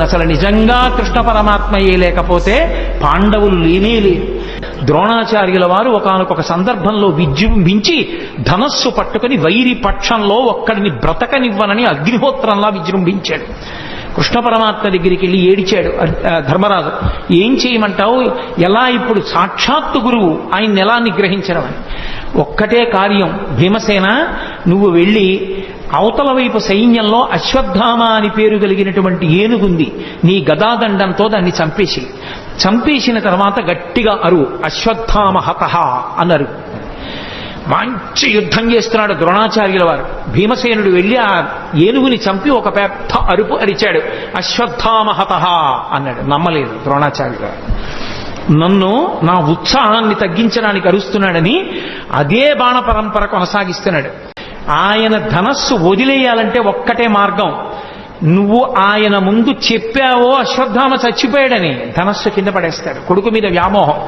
అసలు నిజంగా కృష్ణ పరమాత్మయే లేకపోతే పాండవులు లేనే లేరు. ద్రోణాచార్యుల వారు ఒకానొక సందర్భంలో విజృంభించి ధనస్సు పట్టుకుని వైరి పక్షంలో ఒక్కడిని బ్రతకనివ్వనని అగ్నిహోత్రంలా విజృంభించాడు. కృష్ణ పరమాత్మ దగ్గరికి వెళ్ళి ఏడిచాడు ధర్మరాజు. ఏం చేయమంటావు, ఎలా ఇప్పుడు సాక్షాత్తు గురువు ఆయన్ని ఎలా నిగ్రహించడం అని. ఒక్కటే కార్యం, భీమసేన నువ్వు వెళ్ళి అవతల వైపు సైన్యంలో అశ్వత్థామ అని పేరు కలిగినటువంటి ఏనుగుంది, నీ గదాదండంతో దాన్ని చంపేసిన తర్వాత గట్టిగా అరువు, అశ్వత్థామ హతః అన్నారు. మంచి యుద్ధం చేస్తున్నాడు ద్రోణాచార్యుల వారు. భీమసేనుడు వెళ్ళి ఆ ఏనుగుని చంపి ఒక పెద్ద అరుపు అరిచాడు, అశ్వత్థామ హతః అన్నాడు. నమ్మలేదు ద్రోణాచార్యుల వారు. నన్ను నా ఉత్సాహాన్ని తగ్గించడానికి అరుస్తున్నాడని అదే బాణ పరంపర కొనసాగిస్తున్నాడు. ఆయన ధనస్సు వదిలేయాలంటే ఒక్కటే మార్గం, నువ్వు ఆయన ముందు చెప్పావో అశ్వత్థామ చచ్చిపోయాడని ధనస్సు కింద పడేస్తాడు, కొడుకు మీద వ్యామోహం.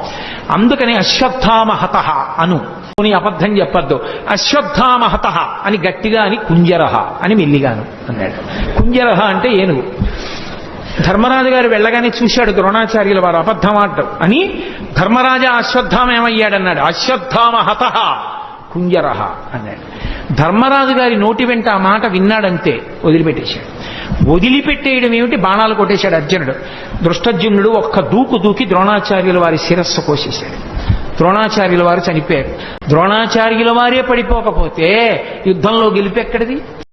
అందుకని అశ్వత్థామ హతః అను, నీ అబద్ధం చెప్పద్దు, అశ్వత్థామ హతః అని గట్టిగా అని కుంజరహ అని మెల్లిగాను అన్నాడు. కుంజరహ అంటే ఏనుగు. ధర్మరాజు గారు వెళ్ళగానే చూశాడు ద్రోణాచార్యుల వారు అబద్ధం ఆడటం అని. ధర్మరాజా అశ్వత్థామ ఏమయ్యాడన్నాడు, అశ్వత్థామ హతః కుంజరహ అన్నాడు. ధర్మరాజు గారి నోటి వెంట ఆ మాట విన్నాడంతే వదిలిపెట్టేశాడు. వదిలిపెట్టేయడం ఏమిటి, బాణాలు కొట్టేశాడు అర్జునుడు. దృష్టజ్యుమ్నుడు ఒక్క దూకి ద్రోణాచార్యుల వారి శిరస్సు కోసేశాడు. ద్రోణాచార్యుల వారు చనిపోయారు. ద్రోణాచార్యుల వారే పడిపోకపోతే యుద్ధంలో గెలిపెక్కడిది?